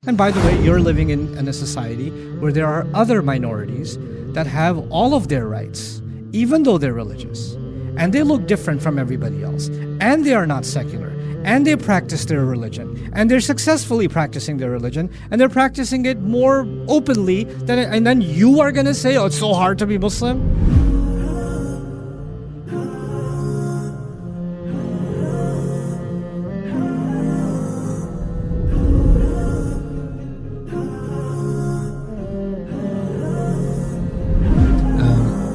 And by the way, you're living in a society where there are other minorities that have all of their rights, even though they're religious. And they look different from everybody else. And they are not secular. And they practice their religion. And they're successfully practicing their religion. And they're practicing it more openly than, and then you are going to say, oh, it's so hard to be Muslim?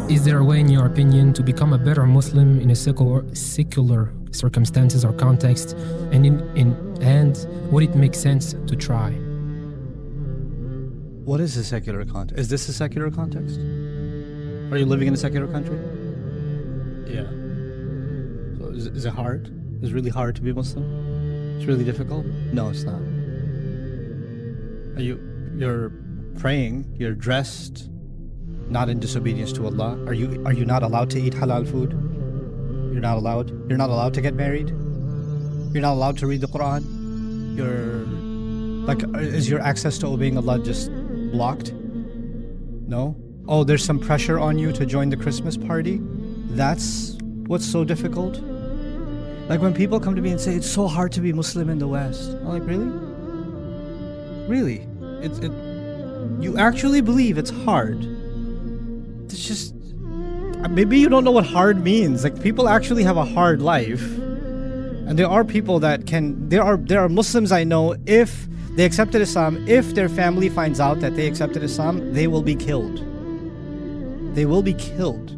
Is there a way, in your opinion, to become a better Muslim in a secular circumstances or context, and would it make sense to try? What is a secular context? Is this a secular context? Are you living in a secular country? Yeah. So is it hard? Is it really hard to be Muslim? It's really difficult? No, it's not. You're praying, you're dressed, not in disobedience to Allah. Are you not allowed to eat halal food? You're not allowed. You're not allowed to get married. You're not allowed to read the Qur'an. Is your access to obeying Allah just blocked? No? Oh, there's some pressure on you to join the Christmas party? That's what's so difficult? Like when people come to me and say, it's so hard to be Muslim in the West. I'm like, really? Really? You actually believe it's hard? It's just, maybe you don't know what hard means. Like, people actually have a hard life, and there are people that there are Muslims I know, if they accepted Islam, if their family finds out that they accepted Islam, they will be killed. They will be killed.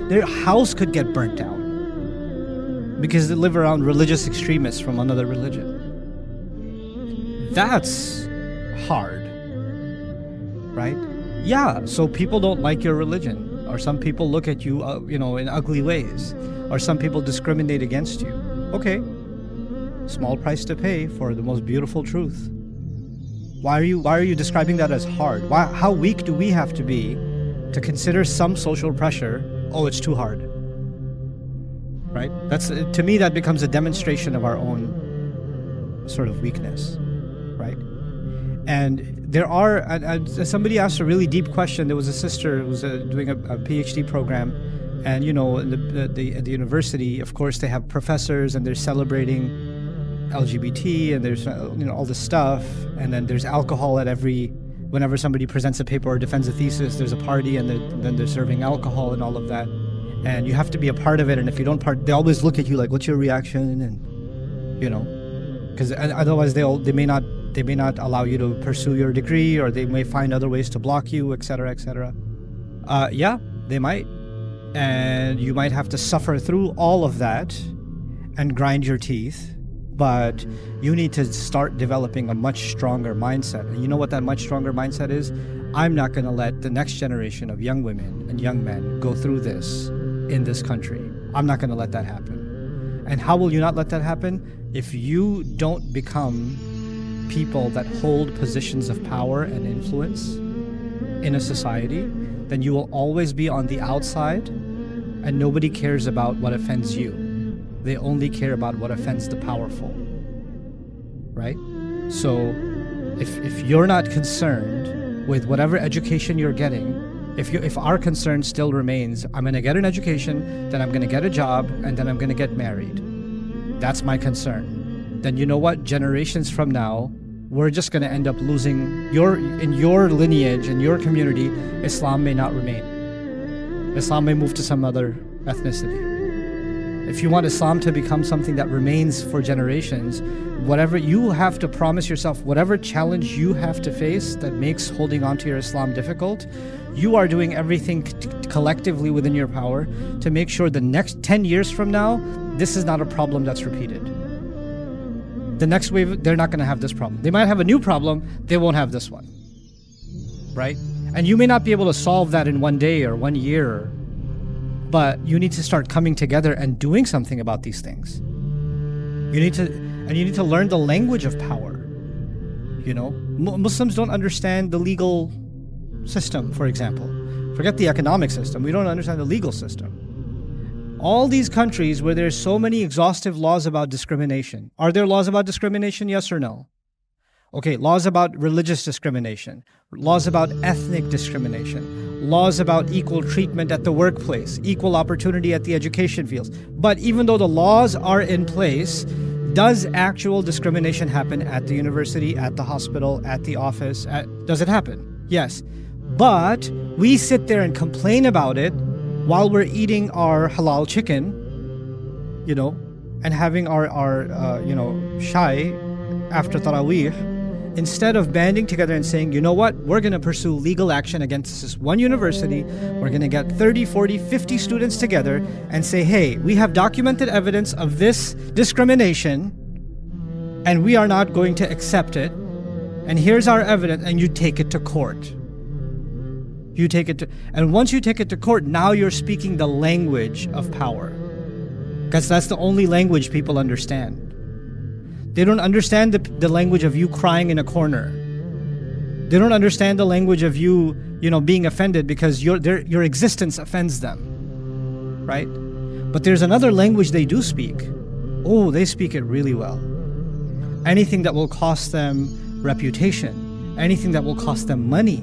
Their house could get burnt down because they live around religious extremists from another religion. That's hard, right? Yeah, so people don't like your religion, or some people look at you, in ugly ways, or some people discriminate against you. Okay, small price to pay for the most beautiful truth. Why are you describing that as hard? How weak do we have to be to consider some social pressure? Oh, it's too hard, right? To me, that becomes a demonstration of our own sort of weakness, right? And there are, somebody asked a really deep question. There was a sister who was doing a PhD program, and at the university, of course, they have professors and they're celebrating LGBT, and there's all this stuff, and then there's alcohol whenever somebody presents a paper or defends a thesis, there's a party, and then they're serving alcohol and all of that, and you have to be a part of it. And if you don't they always look at you like, what's your reaction? And because otherwise they may not allow you to pursue your degree, or they may find other ways to block you, etc., etc. Yeah, they might. And you might have to suffer through all of that and grind your teeth. But you need to start developing a much stronger mindset. And you know what that much stronger mindset is? I'm not going to let the next generation of young women and young men go through this in this country. I'm not going to let that happen. And how will you not let that happen? If you don't become people that hold positions of power and influence in a society, then you will always be on the outside, and nobody cares about what offends you. They only care about what offends the powerful, right? So if you're not concerned with whatever education you're getting, if our concern still remains, I'm going to get an education, then I'm going to get a job, and then I'm going to get married, that's my concern, then you know what? Generations from now, we're just going to end up losing in your lineage, in your community, Islam may not remain. Islam may move to some other ethnicity. If you want Islam to become something that remains for generations, whatever you have to promise yourself, whatever challenge you have to face that makes holding on to your Islam difficult, you are doing everything collectively within your power to make sure the next 10 years from now, this is not a problem that's repeated. The next wave, they're not going to have this problem. They might have a new problem, they won't have this one, right? And you may not be able to solve that in one day or 1 year, but you need to start coming together and doing something about these things. You need to learn the language of power. Muslims don't understand the legal system, for example. Forget the economic system. We don't understand the legal system. All these countries where there's so many exhaustive laws about discrimination. Are there laws about discrimination? Yes or no? Okay, laws about religious discrimination, laws about ethnic discrimination, laws about equal treatment at the workplace, equal opportunity at the education fields. But even though the laws are in place, does actual discrimination happen at the university, at the hospital, at the office? Does it happen? Yes. But we sit there and complain about it while we're eating our halal chicken, and having our shai after Taraweeh, instead of banding together and saying, you know what, we're going to pursue legal action against this one university. We're going to get 30, 40, 50 students together and say, hey, we have documented evidence of this discrimination and we are not going to accept it. And here's our evidence, and you take it to court. And once you take it to court, now you're speaking the language of power. Because that's the only language people understand. They don't understand the language of you crying in a corner. They don't understand the language of you, being offended because your existence offends them, right? But there's another language they do speak. Oh, they speak it really well. Anything that will cost them reputation, anything that will cost them money,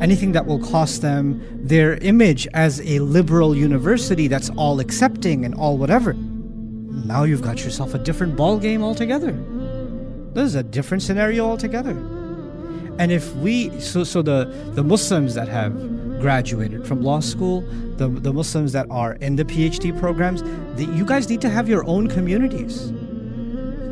anything that will cost them their image as a liberal university that's all accepting and all whatever. Now you've got yourself a different ball game altogether. This is a different scenario altogether. And if the Muslims that have graduated from law school, the Muslims that are in the PhD programs, you guys need to have your own communities.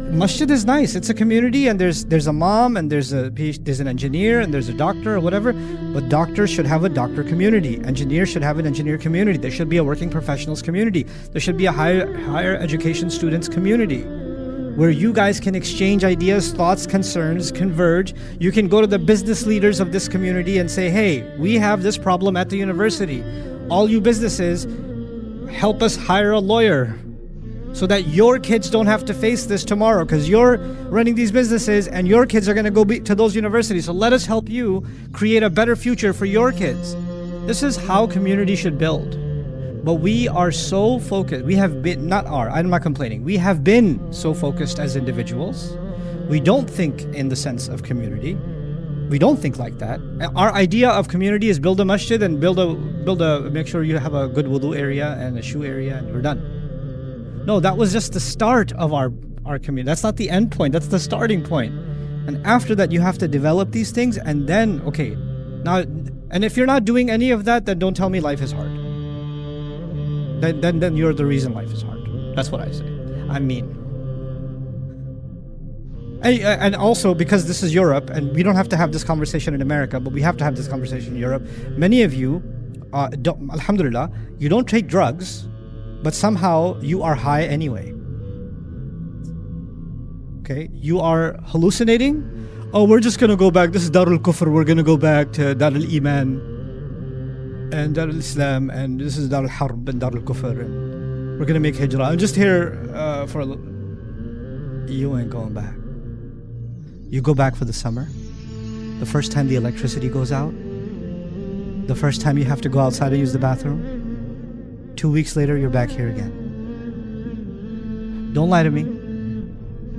Masjid is nice. It's a community, and there's a mom, and there's an engineer, and there's a doctor or whatever. But doctors should have a doctor community. Engineers should have an engineer community. There should be a working professionals community. There should be a higher education students community, where you guys can exchange ideas, thoughts, concerns, converge. You can go to the business leaders of this community and say, hey, we have this problem at the university. All you businesses, help us hire a lawyer so that your kids don't have to face this tomorrow, because you're running these businesses and your kids are going to go to those universities. So let us help you create a better future for your kids. This is how community should build. But we are so focused. We have been, I'm not complaining. We have been so focused as individuals. We don't think in the sense of community. We don't think like that. Our idea of community is build a masjid and make sure you have a good wudu area and a shoe area and we're done. No, that was just the start of our community. That's not the end point. That's the starting point. And after that, you have to develop these things. And then, okay, now, and if you're not doing any of that, then don't tell me life is hard. Then you're the reason life is hard. That's what I say. I mean. And also, because this is Europe, and we don't have to have this conversation in America, but we have to have this conversation in Europe. Many of you, alhamdulillah, you don't take drugs, but somehow you are high anyway. Okay, you are hallucinating. Oh, we're just gonna go back. This is Darul Kufr. We're gonna go back to Darul Iman and Darul Islam, and this is Darul Harb and Darul Kufr. And we're gonna make hijrah. I'm just here for a little. You ain't going back. You go back for the summer. The first time the electricity goes out. The first time you have to go outside to use the bathroom. 2 weeks later, you're back here again. Don't lie to me.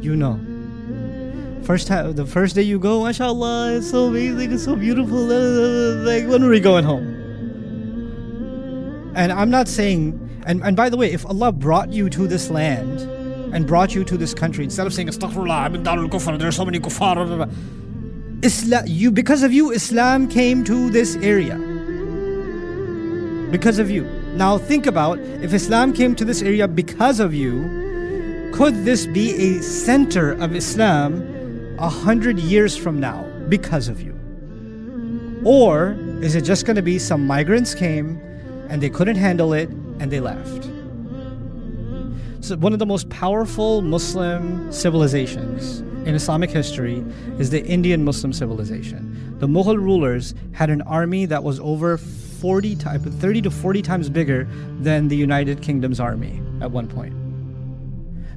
You know. The first day you go, mashallah, it's so amazing, it's so beautiful. Like, when are we going home? And I'm not saying, and by the way, if Allah brought you to this land and brought you to this country, instead of saying, astaghfirullah, I'm in Darul Kufr, there are so many kuffar, because of you, Islam came to this area. Because of you. Now think about, if Islam came to this area because of you, could this be a center of Islam 100 years from now because of you? Or is it just going to be some migrants came and they couldn't handle it and they left? So one of the most powerful Muslim civilizations in Islamic history is the Indian Muslim civilization. The Mughal rulers had an army that was over 30 to 40 times bigger than the United Kingdom's army at one point.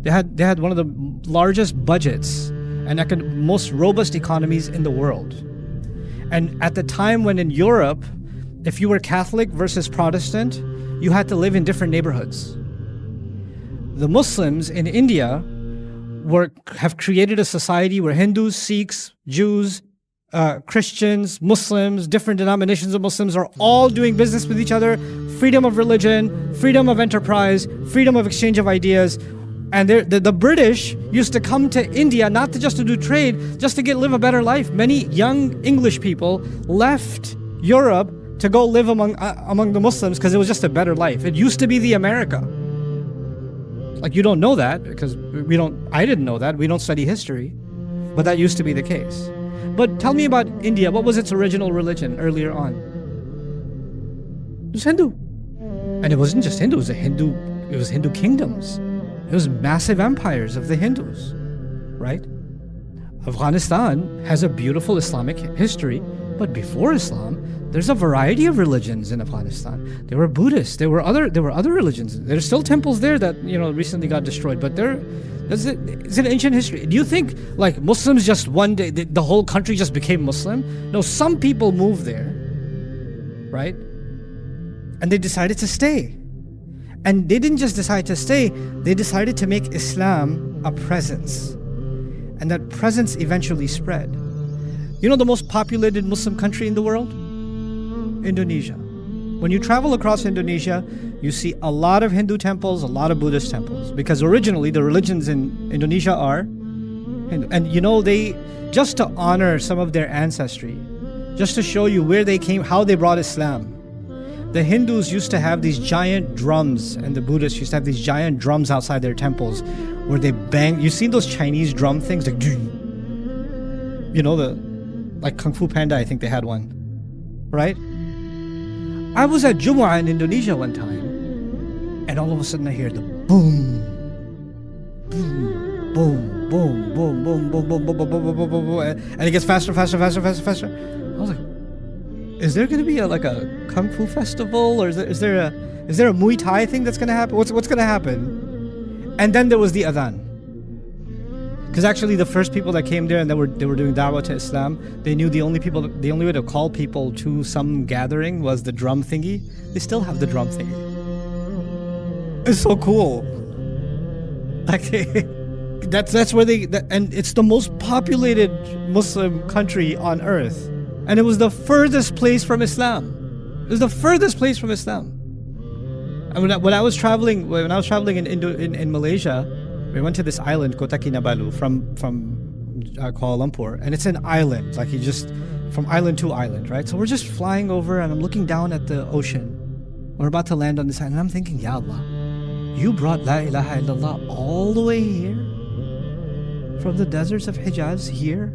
They had one of the largest budgets and most robust economies in the world. And at the time when in Europe, if you were Catholic versus Protestant, you had to live in different neighborhoods. The Muslims in India have created a society where Hindus, Sikhs, Jews, Christians, Muslims, different denominations of Muslims are all doing business with each other, freedom of religion, freedom of enterprise, freedom of exchange of ideas. And the British used to come to India not just to do trade, just to live a better life. Many young English people left Europe to go live among the Muslims because it was just a better life. It used to be the America. Like, you don't know that because I didn't know that. We don't study history. But that used to be the case. But tell me about India. What was its original religion earlier on? It was Hindu. And it wasn't just Hindu. It was Hindu kingdoms. It was massive empires of the Hindus, right? Afghanistan has a beautiful Islamic history, but before Islam, there's a variety of religions in Afghanistan. There were Buddhists. There were other religions. There's still temples there that recently got destroyed, but it's an ancient history. Do you think like Muslims just one day the whole country just became Muslim? No, some people moved there, right? And they decided to stay. And they didn't just decide to stay, they decided to make Islam a presence. And that presence eventually spread. You know the most populated Muslim country in the world? Indonesia. When you travel across Indonesia, you see a lot of Hindu temples, a lot of Buddhist temples. Because originally the religions in Indonesia are Hindu. And they, just to honor some of their ancestry, just to show you where they came, how they brought Islam, the Hindus used to have these giant drums, and the Buddhists used to have these giant drums outside their temples where they bang. You seen those Chinese drum things? Like, like Kung Fu Panda, I think they had one. Right? I was at Jumu'ah in Indonesia one time, and all of a sudden I hear the boom, boom, boom, boom, boom, boom, boom, boom, boom, boom, boom, boom, boom, boom, and it gets faster, faster, faster, faster, faster. I was like, is there going to be a Kung Fu festival, or is there a Muay Thai thing that's going to happen? What's going to happen? And then there was the adhan. Because actually the first people that came there and they were doing da'wah to Islam, they knew the only way to call people to some gathering was the drum thingy. They still have the drum thingy. It's so cool. Like that's where and it's the most populated Muslim country on earth. And it was the furthest place from Islam. It was the furthest place from Islam. And when I was traveling in Malaysia, we went to this island, Kota Kinabalu, from Kuala Lumpur, and it's an island, like you just from island to island, right? So we're just flying over, and I'm looking down at the ocean. We're about to land on this island, and I'm thinking, Ya Allah, you brought La ilaha illallah all the way here, from the deserts of Hijaz here.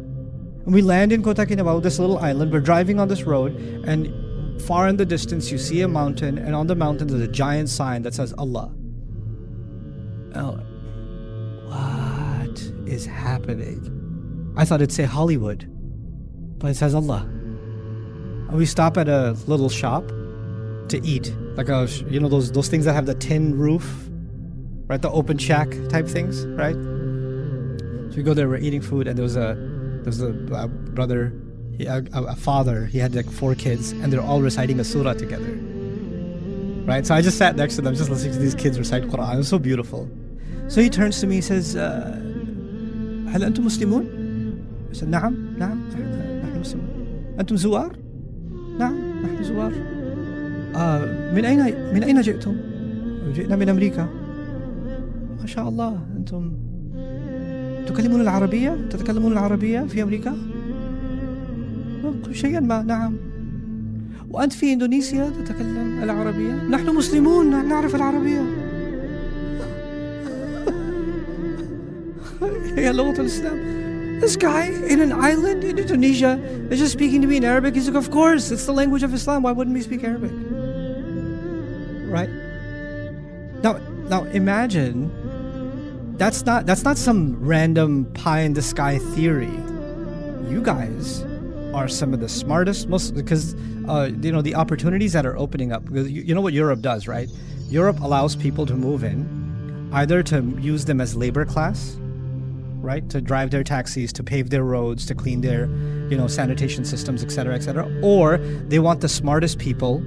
And we land in Kota Kinabalu, this little island. We're driving on this road, and far in the distance you see a mountain, and on the mountain there's a giant sign that says Allah. Oh, what is happening? I thought it'd say Hollywood, but it says Allah. And we stop at a little shop to eat, like those things that have the tin roof, right? The open shack type things, right? So we go there, we're eating food, and there was a brother, a father. He had like 4 kids, and they're all reciting a surah together, right? So I just sat next to them, just listening to these kids recite Qur'an. It was so beautiful. So he turns to me, he says, هل أنتم مسلمون؟ I said, نعم نحن مسلمون. أنتم زوار؟ نعم نحن زوار. من أين جئتم؟ جئنا من أمريكا. ما شاء الله، أنتم تتكلمون العربية في أمريكا؟ شيئا ما، نعم. وأنت في إندونيسيا تتكلم العربية؟ نحن مسلمون نعرف العربية. هي لغة الإسلام. This guy in an island in Indonesia is just speaking to me in Arabic. He's like, of course, it's the language of Islam. Why wouldn't we speak Arabic? Right? Now imagine that's not some random pie in the sky theory. You guys are some of the smartest Muslims, because the opportunities that are opening up. Because you know what Europe does, right? Europe allows people to move in, either to use them as labor class, right, to drive their taxis, to pave their roads, to clean their sanitation systems, etc., or they want the smartest people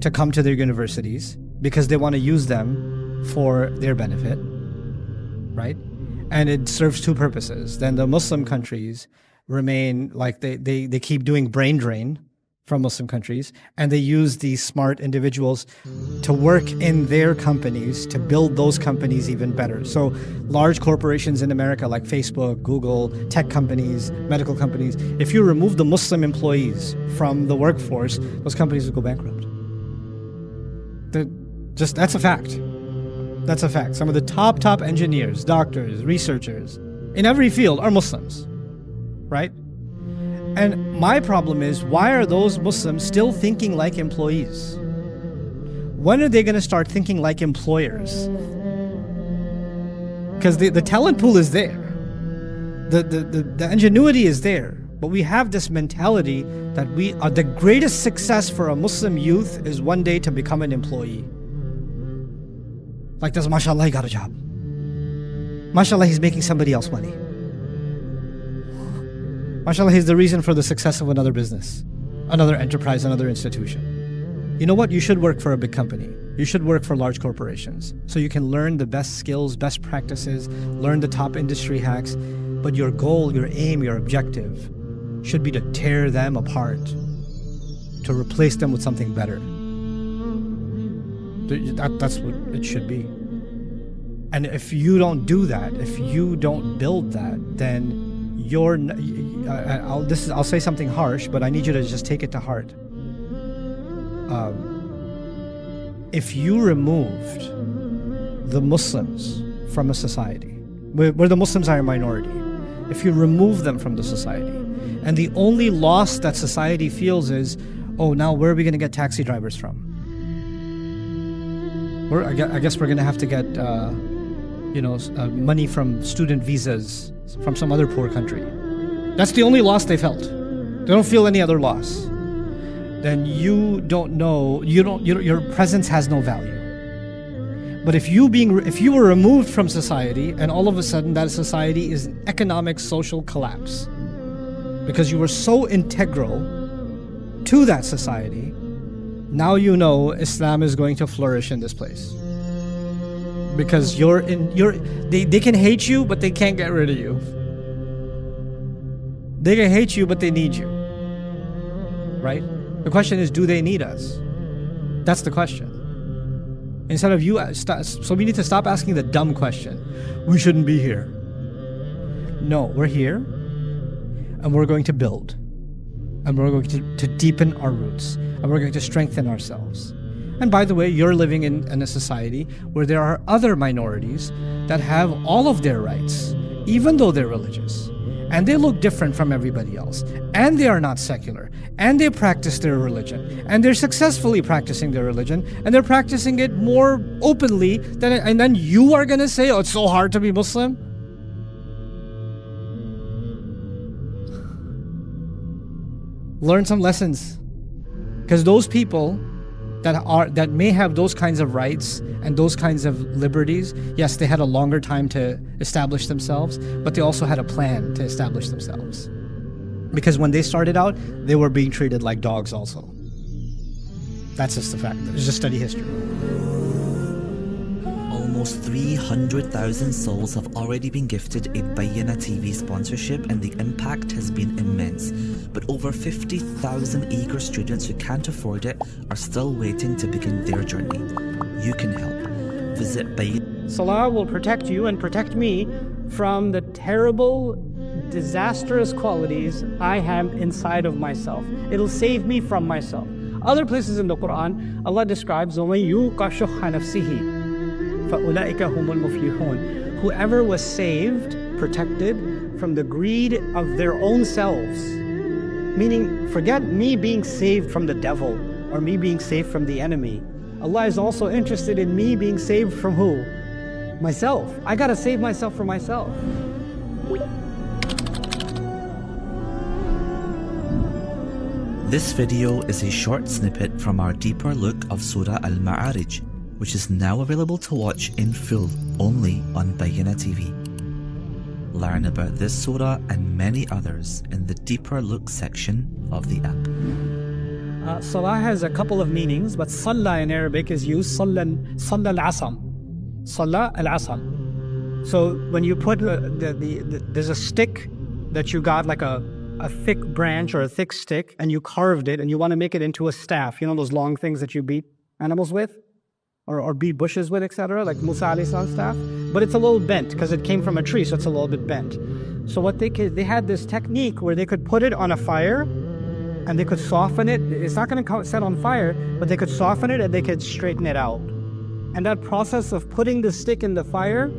to come to their universities because they want to use them for their benefit, right? and it serves two purposes. Then the Muslim countries remain like they keep doing brain drain from Muslim countries, and they use these smart individuals to work in their companies to build those companies even better. So large corporations in America like Facebook, Google, tech companies, medical companies, if you remove the Muslim employees from the workforce, those companies would go bankrupt. That's a fact. That's a fact. Some of the top engineers, doctors, researchers in every field are Muslims, right? And my problem is, why are those Muslims still thinking like employees? When are they going to start thinking like employers? Because the talent pool is there. The ingenuity is there. But we have this mentality that we are the greatest success for a Muslim youth is one day to become an employee. Like this, mashallah, he got a job. Mashallah, he's making somebody else money. Mashallah, he's the reason for the success of another business, another enterprise, another institution. You know what? You should work for a big company. You should work for large corporations so you can learn the best skills, best practices, learn the top industry hacks. But your goal, your aim, your objective should be to tear them apart, to replace them with something better. That's what it should be. And if you don't do that, if you don't build that, then I'll say something harsh, but I need you to just take it to heart. If you removed the Muslims from a society, where the Muslims are a minority, if you remove them from the society, and the only loss that society feels is, oh, now where are we going to get taxi drivers from? I guess we're going to have to get money from student visas from some other poor country. That's the only loss they felt. They don't feel any other loss. Then you don't know, your presence has no value. But if you were removed from society and all of a sudden that society is an economic, social collapse because you were so integral to that society, now you know Islam is going to flourish in this place. Because they can hate you, but they can't get rid of you. They can hate you, but they need you. Right? The question is, do they need us? That's the question. Instead of so we need to stop asking the dumb question. We shouldn't be here. No, we're here, and we're going to build. And we're going to deepen our roots. And we're going to strengthen ourselves. And by the way, you're living in a society where there are other minorities that have all of their rights, even though they're religious. And they look different from everybody else. And they are not secular. And they practice their religion. And they're successfully practicing their religion. And they're practicing it more openly and then you are going to say, oh, it's so hard to be Muslim? Learn some lessons. Because those people that may have those kinds of rights and those kinds of liberties, yes, they had a longer time to establish themselves, but they also had a plan to establish themselves. Because when they started out, they were being treated like dogs also. That's just the fact. Just study history. Almost 300,000 souls have already been gifted a Bayyinah TV sponsorship, and the impact has been immense. But over 50,000 eager students who can't afford it are still waiting to begin their journey. You can help. Visit Bayyinah. Salah will protect you and protect me from the terrible, disastrous qualities I have inside of myself. It'll save me from myself. Other places in the Qur'an, Allah describes وَمَن يُوقَ شُحَّ نَفْسِهِ فَأُولَٰئِكَ هُمُ الْمُفْلِحُونَ. Whoever was saved, protected from the greed of their own selves. Meaning, forget me being saved from the devil or me being saved from the enemy. Allah is also interested in me being saved from who? Myself. I gotta save myself from myself. This video is a short snippet from our deeper look of Surah Al-Ma'arij, which is now available to watch in full only on Bayyinah TV. Learn about this surah and many others in the deeper look section of the app. Salah has a couple of meanings, but Salah in Arabic is used Salah al-Asam. Salah al-Asam. So when you put there's a stick that you got, like a thick branch or a thick stick, and you carved it and you want to make it into a staff. You know those long things that you beat animals with? Or beat bushes with, etc., like Musa alayhi salam's staff. But it's a little bent because it came from a tree, so it's a little bit bent. So what they had this technique where they could put it on a fire and they could soften it. It's not going to set on fire, but they could soften it and they could straighten it out. And that process of putting the stick in the fire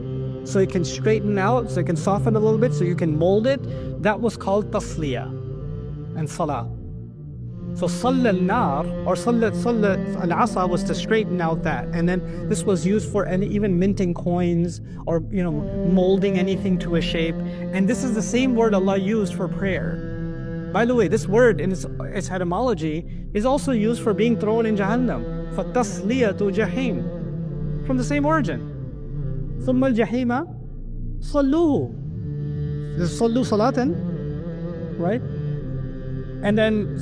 so it can straighten out, so it can soften a little bit, so you can mold it, that was called tasliya and salah. So Salla al-nar or Salla al-asa was to straighten out that. And then this was used for even minting coins or, molding anything to a shape. And this is the same word Allah used for prayer. By the way, this word in its etymology is also used for being thrown in Jahannam. فَالتَّصْلِيَةُ جَحِيمٌ. From the same origin. ثُمَّ الْجَحِيمَ صَلُّوهُ. This is صَلُّوا صَلَاةً, right? And then,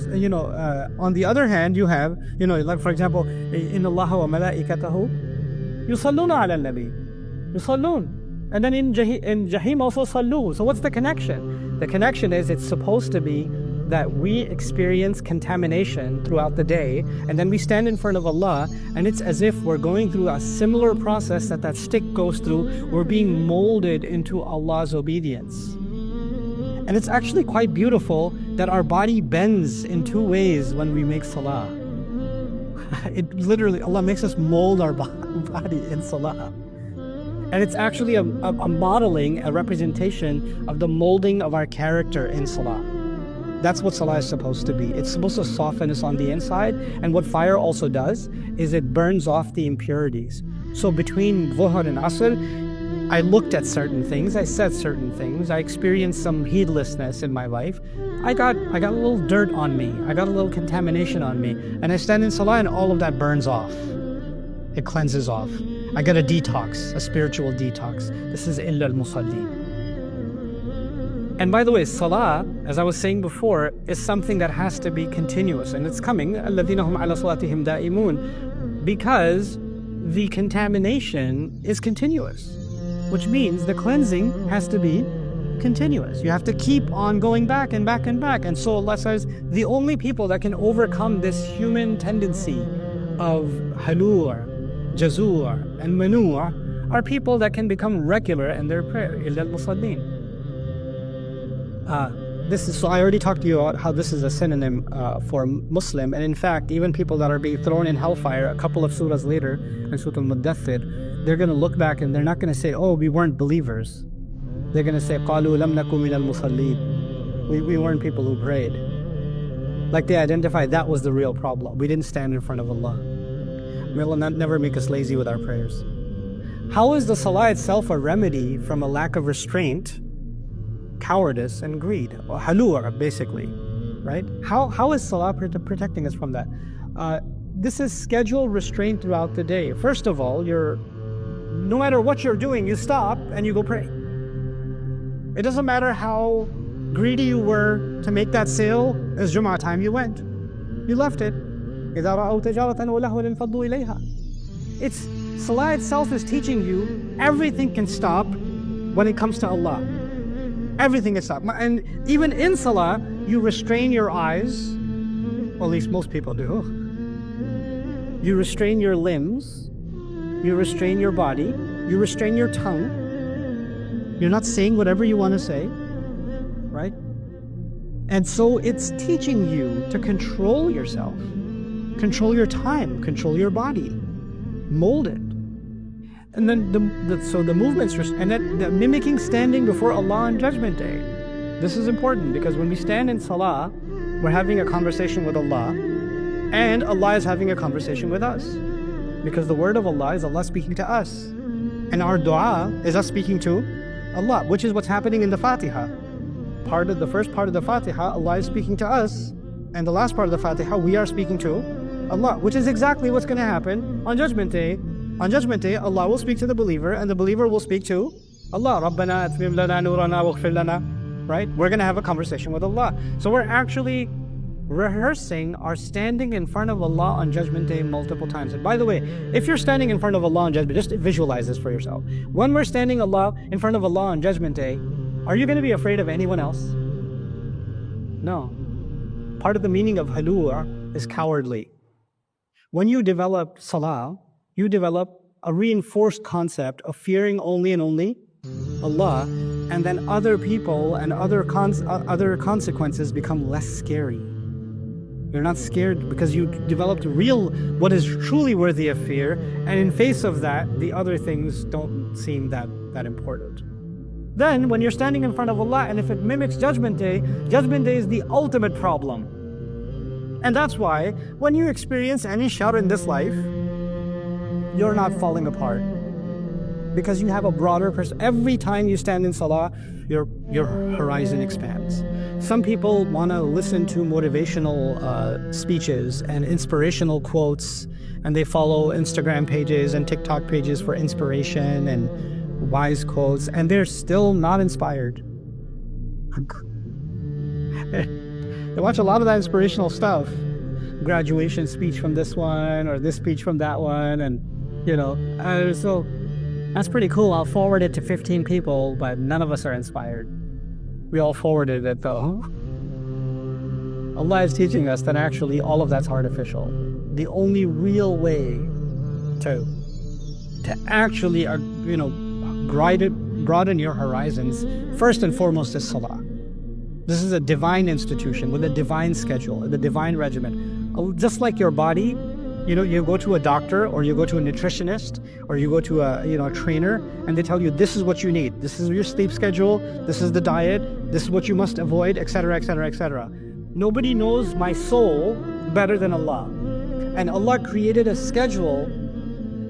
on the other hand, you have, like for example, إِنَّ اللَّهَ وَمَلَائِكَتَهُ يُصَلُّونَ عَلَى النَّبِيِّ. يُصَلُّونَ. And then in Jahim also sallu. So what's the connection? The connection is it's supposed to be that we experience contamination throughout the day, and then we stand in front of Allah, and it's as if we're going through a similar process that stick goes through. We're being molded into Allah's obedience. And it's actually quite beautiful that our body bends in two ways when we make salah. It literally, Allah makes us mold our body in salah. And it's actually a modeling, a representation of the molding of our character in salah. That's what salah is supposed to be. It's supposed to soften us on the inside. And what fire also does is it burns off the impurities. So between Dhuhr and Asr, I looked at certain things, I said certain things, I experienced some heedlessness in my life. I got a little dirt on me, I got a little contamination on me, and I stand in salah and all of that burns off. It cleanses off. I get a detox, a spiritual detox. This is illa al-musalli. And by the way, salah, as I was saying before, is something that has to be continuous, and it's coming, الَّذِينَ هُمْ عَلَى صَلَاتِهِمْ دَائِمُونَ, because the contamination is continuous. Which means the cleansing has to be continuous. You have to keep on going back and back and back. And so Allah says, the only people that can overcome this human tendency of halur, jazur, and manur are people that can become regular in their prayer. Illa al-musallin. So I already talked to you about how this is a synonym for Muslim. And in fact, even people that are being thrown in hellfire, a couple of surahs later, in Surah Al-Muddathir, they're going to look back and they're not going to say, oh, we weren't believers. They're going to say, قَالُوا لَمْ نَكُ مِنَ الْمُصَلِّينَ. We weren't people who prayed. Like they identified that was the real problem. We didn't stand in front of Allah. May Allah never make us lazy with our prayers. How is the salah itself a remedy from a lack of restraint, cowardice, and greed? Or halur, basically, right? How is salah protecting us from that? This is scheduled restraint throughout the day. First of all, no matter what you're doing, you stop and you go pray. It doesn't matter how greedy you were to make that sale. It's Jum'ah time, you went. You left it. It's salah itself is teaching you everything can stop when it comes to Allah. Everything can stop. And even in salah, you restrain your eyes. Well, at least most people do. You restrain your limbs, you restrain your body, you restrain your tongue. You're not saying whatever you want to say, right? And so it's teaching you to control yourself, control your time, control your body, mold it. And then the movements, and then the mimicking standing before Allah on Judgment Day. This is important because when we stand in salah, we're having a conversation with Allah, and Allah is having a conversation with us. Because the word of Allah is Allah speaking to us. And our dua is us speaking to Allah, which is what's happening in the Fatiha. The first part of the Fatiha, Allah is speaking to us. And the last part of the Fatiha, we are speaking to Allah, which is exactly what's going to happen on Judgment Day. On Judgment Day, Allah will speak to the believer, and the believer will speak to Allah. Rabbana atmim lana nurana waghfir lana. Right? We're going to have a conversation with Allah. So we're actually rehearsing our standing in front of Allah on Judgment Day multiple times. And by the way, if you're standing in front of Allah on Judgment Day, just visualize this for yourself. When we're standing in front of Allah on Judgment Day, are you going to be afraid of anyone else? No. Part of the meaning of halua is cowardly. When you develop salah, you develop a reinforced concept of fearing only and only Allah, and then other people and other consequences become less scary. You're not scared because you developed what is truly worthy of fear, and in face of that, the other things don't seem that important. Then, when you're standing in front of Allah, and if it mimics Judgment Day is the ultimate problem. And that's why, when you experience any shar in this life, you're not falling apart. Because you have a broader perspective. Every time you stand in salah, your horizon expands. Some people want to listen to motivational speeches and inspirational quotes, and they follow Instagram pages and TikTok pages for inspiration and wise quotes, and they're still not inspired. They watch a lot of that inspirational stuff. Graduation speech from this one, or this speech from that one, and so that's pretty cool. I'll forward it to 15 people, but none of us are inspired. We all forwarded it though. Allah is teaching us that actually all of that's artificial. The only real way to actually broaden your horizons, first and foremost, is salah. This is a divine institution with a divine schedule, the divine regimen. Just like your body, you go to a doctor, or you go to a nutritionist, or you go to a trainer, and they tell you this is what you need. This is your sleep schedule. This is the diet. This is what you must avoid, etc., etc., etc. Nobody knows my soul better than Allah. And Allah created a schedule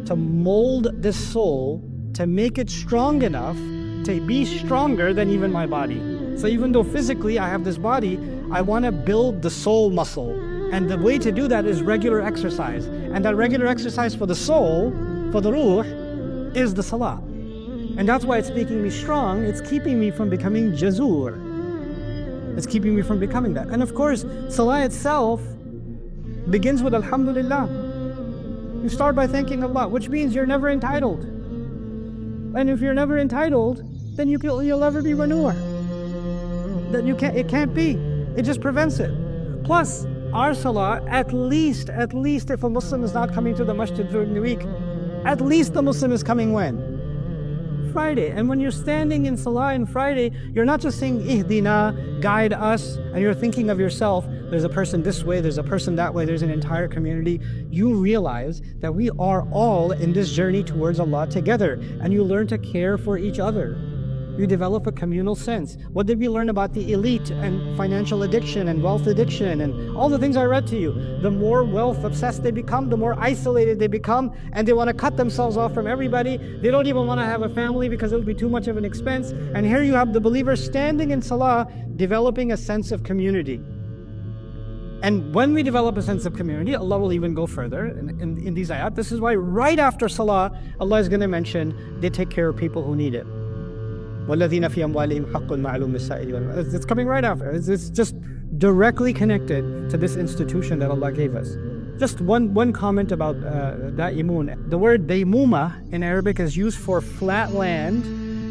to mold this soul, to make it strong enough to be stronger than even my body. So even though physically I have this body, I want to build the soul muscle. And the way to do that is regular exercise. And that regular exercise for the soul, for the ruh, is the salah. And that's why it's making me strong. It's keeping me from becoming jazur. It's keeping me from becoming that. And of course, salah itself begins with alhamdulillah. You start by thanking Allah, which means you're never entitled. And if you're never entitled, then you'll never be manure. It can't be. It just prevents it. Plus, our salah, at least if a Muslim is not coming to the masjid during the week, at least the Muslim is coming when? Friday. And when you're standing in salah on Friday, you're not just saying ihdina, guide us, and you're thinking of yourself, there's a person this way, there's a person that way, there's an entire community. You realize that we are all in this journey towards Allah together, and you learn to care for each other. You develop a communal sense. What did we learn about the elite and financial addiction and wealth addiction and all the things I read to you? The more wealth obsessed they become, the more isolated they become, and they want to cut themselves off from everybody. They don't even want to have a family because it would be too much of an expense. And here you have the believer standing in salah, developing a sense of community. And when we develop a sense of community, Allah will even go further in these ayat. This is why right after salah, Allah is going to mention they take care of people who need it. It's coming right after. It's just directly connected to this institution that Allah gave us. Just one comment about da'imun. The word daimuma in Arabic is used for flat land.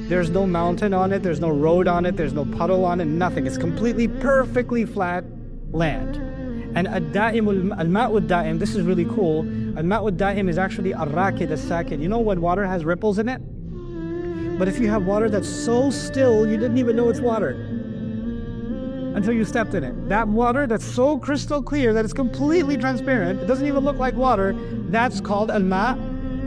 There's no mountain on it, there's no road on it, there's no puddle on it, nothing. It's completely, perfectly flat land. And al-ma'u da'im, this is really cool. Al-ma'u da'im is actually ar-rakid, as-sakid. You know when water has ripples in it? But if you have water that's so still, you didn't even know it's water until you stepped in it. That water that's so crystal clear that it's completely transparent, it doesn't even look like water, that's called al-ma'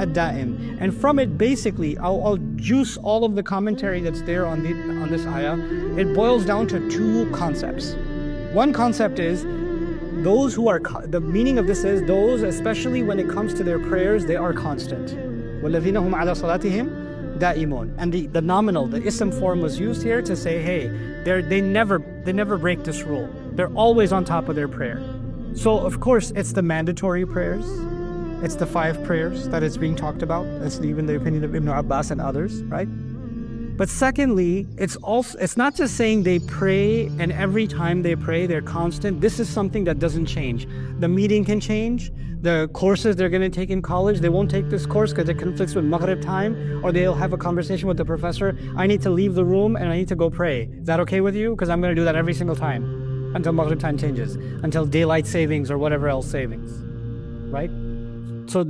ad-da'im. And from it, basically, I'll juice all of the commentary that's there on this ayah. It boils down to two concepts. One concept is those who are, the meaning of this is those, especially when it comes to their prayers, they are constant. وَالَّذِينَ هُمْ عَلَى صَلَاتِهِمْ da'imun. And the nominal, the ism form was used here to say, hey, they never break this rule. They're always on top of their prayer. So of course it's the mandatory prayers. It's the 5 prayers that is being talked about. That's even the opinion of Ibn Abbas and others, right? But secondly, it's not just saying they pray and every time they pray, they're constant. This is something that doesn't change. The meeting can change. The courses they're going to take in college, they won't take this course because it conflicts with Maghrib time, or they'll have a conversation with the professor. I need to leave the room and I need to go pray. Is that okay with you? Because I'm going to do that every single time until Maghrib time changes, until daylight savings or whatever else savings, right? So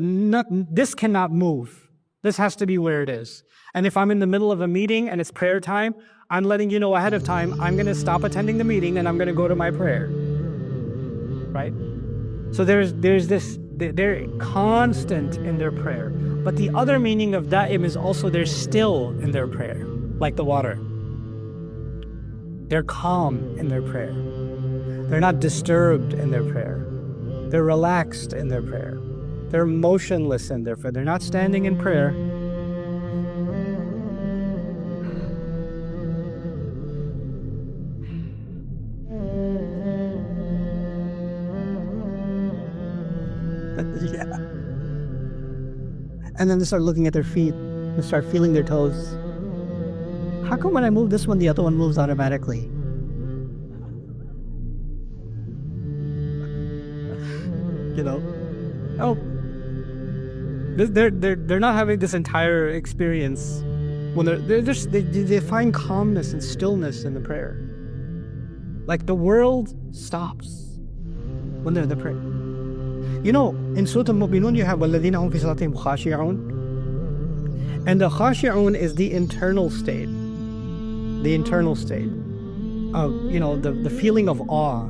this cannot move. This has to be where it is. And if I'm in the middle of a meeting and it's prayer time, I'm letting you know ahead of time, I'm going to stop attending the meeting and I'm going to go to my prayer, right? So there's this, they're constant in their prayer. But the other meaning of da'im is also they're still in their prayer, like the water. They're calm in their prayer. They're not disturbed in their prayer. They're relaxed in their prayer. They're motionless in their prayer. They're not standing in prayer. Yeah. And then they start looking at their feet and start feeling their toes. How come when I move this one, the other one moves automatically? You know? Oh. They're not having this entire experience when they find calmness and stillness in the prayer. Like the world stops when they're in the prayer. You know, in Surah Al-Mu'minun you have وَالَّذِينَ هُمْ فِي صَلَاتِهِمْ خَاشِعُونَ. And the khashi'un is the internal state. The internal state of, you know, the feeling of awe.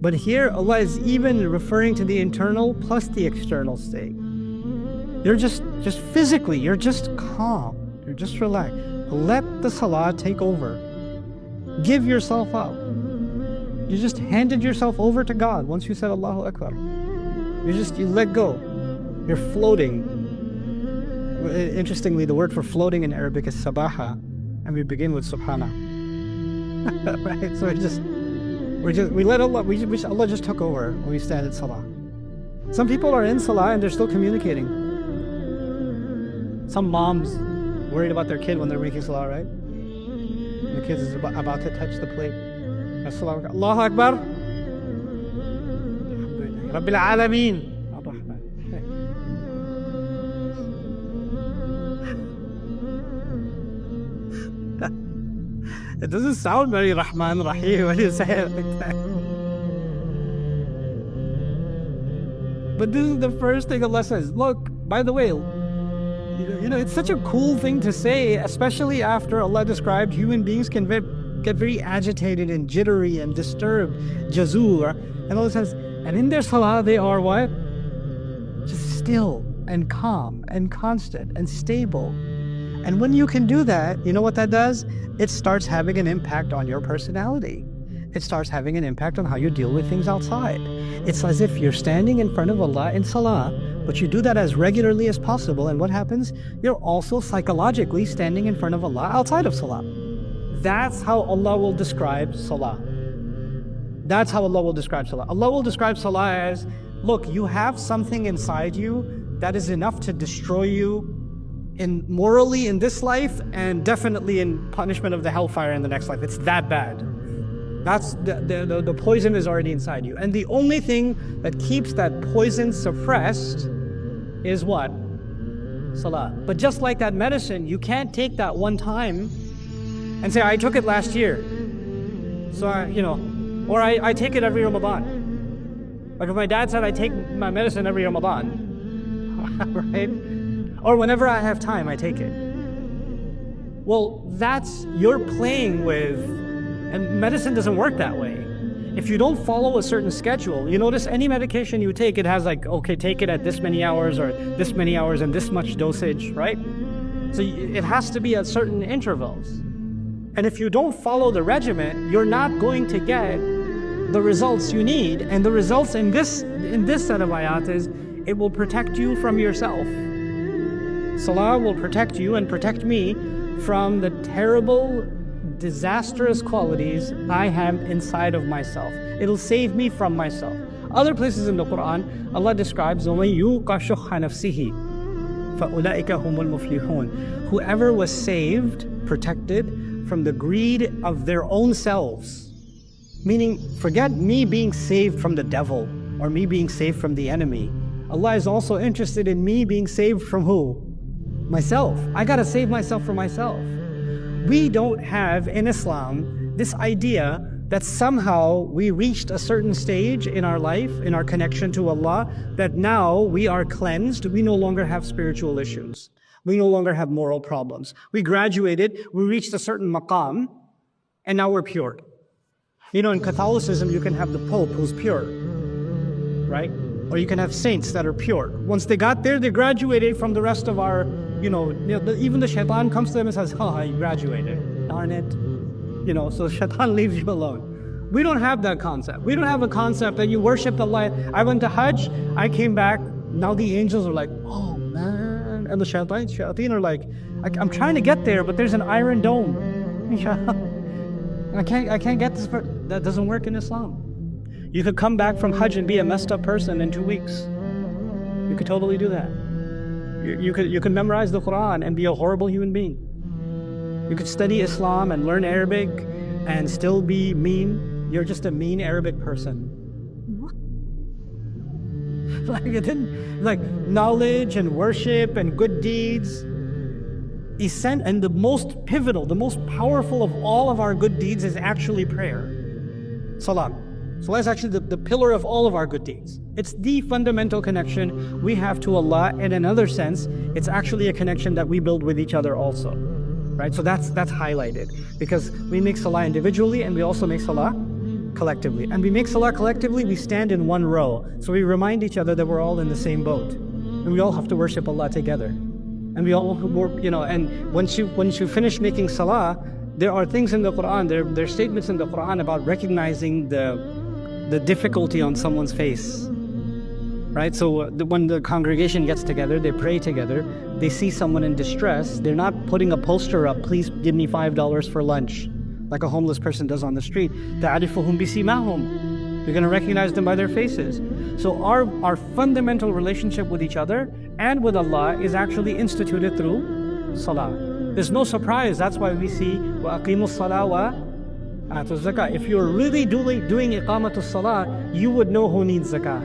But here Allah is even referring to the internal plus the external state. You're just physically, you're just calm. You're just relaxed. Let the salah take over. Give yourself up. You just handed yourself over to God once you said Allahu Akbar. You let go. You're floating. Interestingly, the word for floating in Arabic is sabaha, and we begin with subhana. Right? So we let Allah, we wish Allah just took over when we stand in salah. Some people are in salah and they're still communicating. Some moms worried about their kid when they're making salah, right? The kid is about to touch the plate. Allahu Akbar. Rabbil Alameen. It doesn't sound very Rahman Rahim when you say it like that. But this is the first thing Allah says. Look, by the way, you know, it's such a cool thing to say, especially after Allah described human beings can get very agitated and jittery and disturbed, jazur. And Allah says, and in their salah they are what? Just still and calm and constant and stable. And when you can do that, you know what that does? It starts having an impact on your personality. It starts having an impact on how you deal with things outside. It's as if you're standing in front of Allah in salah, but you do that as regularly as possible. And what happens? You're also psychologically standing in front of Allah outside of salah. That's how Allah will describe salah. That's how Allah will describe salah. Allah will describe salah as, look, you have something inside you that is enough to destroy you morally in this life and definitely in punishment of the hellfire in the next life. It's that bad. That's the poison is already inside you. And the only thing that keeps that poison suppressed is what? Salah. But just like that medicine, you can't take that one time and say, I took it last year. So or I take it every Ramadan. Like if my dad said I take my medicine every Ramadan, right? Or whenever I have time, I take it. Well, you're playing with, and medicine doesn't work that way. If you don't follow a certain schedule, you notice any medication you take, it has like, okay, take it at this many hours or this many hours and this much dosage, right? So it has to be at certain intervals. And if you don't follow the regimen, you're not going to get the results you need. And the results in this set of ayat is, it will protect you from yourself. Salah will protect you and protect me from the terrible, disastrous qualities I have inside of myself. It'll save me from myself. Other places in the Qur'an, Allah describes وَمَن يُوقَ شُحَّ نَفْسِهِ فَأُولَٰئِكَ هُمُ الْمُفْلِحُونَ. Whoever was saved protected from the greed of their own selves. Meaning, forget me being saved from the devil or me being saved from the enemy. Allah is also interested in me being saved from who? Myself. I gotta save myself from myself. We don't have in Islam this idea that somehow we reached a certain stage in our life, in our connection to Allah, that now we are cleansed, we no longer have spiritual issues. We no longer have moral problems. We graduated, we reached a certain maqam, and now we're pure. You know, in Catholicism, you can have the Pope who's pure, right? Or you can have saints that are pure. Once they got there, they graduated from the rest of our, even the shaitan comes to them and says, oh, you graduated, darn it. So shaitan leaves you alone. We don't have that concept. We don't have a concept that you worship Allah. I went to Hajj, I came back, now the angels are like, oh man. And the shayateen are like, I'm trying to get there, but there's an iron dome. I can't get this. That doesn't work in Islam. You could come back from Hajj and be a messed up person in 2 weeks. You could totally do that. You could memorize the Qur'an and be a horrible human being. You could study Islam and learn Arabic and still be mean. You're just a mean Arabic person. Like knowledge and worship and good deeds. And the most pivotal, the most powerful of all of our good deeds is actually prayer. Salah. Salah is actually the pillar of all of our good deeds. It's the fundamental connection we have to Allah. In another sense, it's actually a connection that we build with each other also. Right? So that's highlighted. Because we make salah individually and we also make salah collectively. And we make salah collectively, we stand in one row. So we remind each other that we're all in the same boat. And we all have to worship Allah together. And we all, and once you finish making salah, there are things in the Qur'an, there are statements in the Qur'an about recognizing the difficulty on someone's face. Right? So when the congregation gets together, they pray together, they see someone in distress, they're not putting a poster up, please give me $5 for lunch, like a homeless person does on the street. تَعْرِفُهُمْ بِسِيمَاهُمْ. You're going to recognize them by their faces. So our fundamental relationship with each other and with Allah is actually instituted through salah. There's no surprise. That's why we see وَأَقِيمُوا الصَّلَاةَ وَآتُوا الزَّكَاةَ. If you're really doing iqamatul salah, you would know who needs zakah.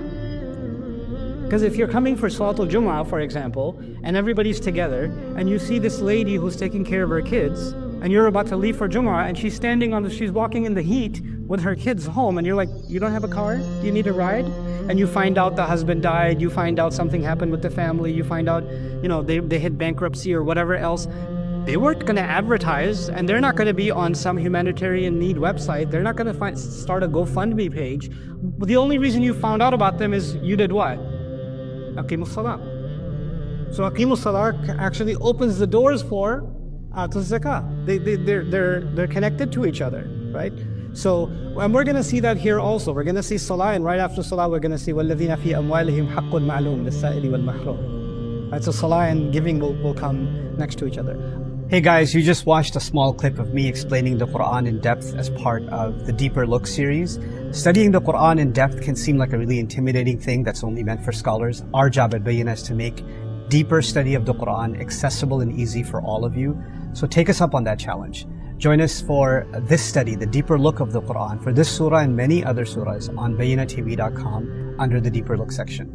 Because if you're coming for Salatul Jum'ah, for example, and everybody's together, and you see this lady who's taking care of her kids, and you're about to leave for Jum'ah, and she's walking in the heat with her kids home, and you're like, you don't have a car? Do you need a ride? And you find out the husband died, you find out something happened with the family, you find out, they hit bankruptcy or whatever else. They weren't going to advertise, and they're not going to be on some humanitarian need website. They're not going to start a GoFundMe page. But the only reason you found out about them is you did what? Aqimus Salah. So Aqimus Salah actually opens the doors for Atul Zakah. They're connected to each other, right? So, and we're going to see that here also. We're going to see Salah, and right after Salah, we're going to see وَالَّذِينَ فِي أَمْوَالِهِمْ حَقٌّ مَعْلُومٌ لِلسَّائِلِ وَالْمَحْرُومِ. Right, so Salah and giving will come next to each other. Hey guys, you just watched a small clip of me explaining the Qur'an in depth as part of the Deeper Look series. Studying the Qur'an in depth can seem like a really intimidating thing that's only meant for scholars. Our job at Bayyinah is to make deeper study of the Qur'an accessible and easy for all of you. So take us up on that challenge. Join us for this study, the Deeper Look of the Qur'an, for this surah and many other surahs on BayyinahTV.com under the Deeper Look section.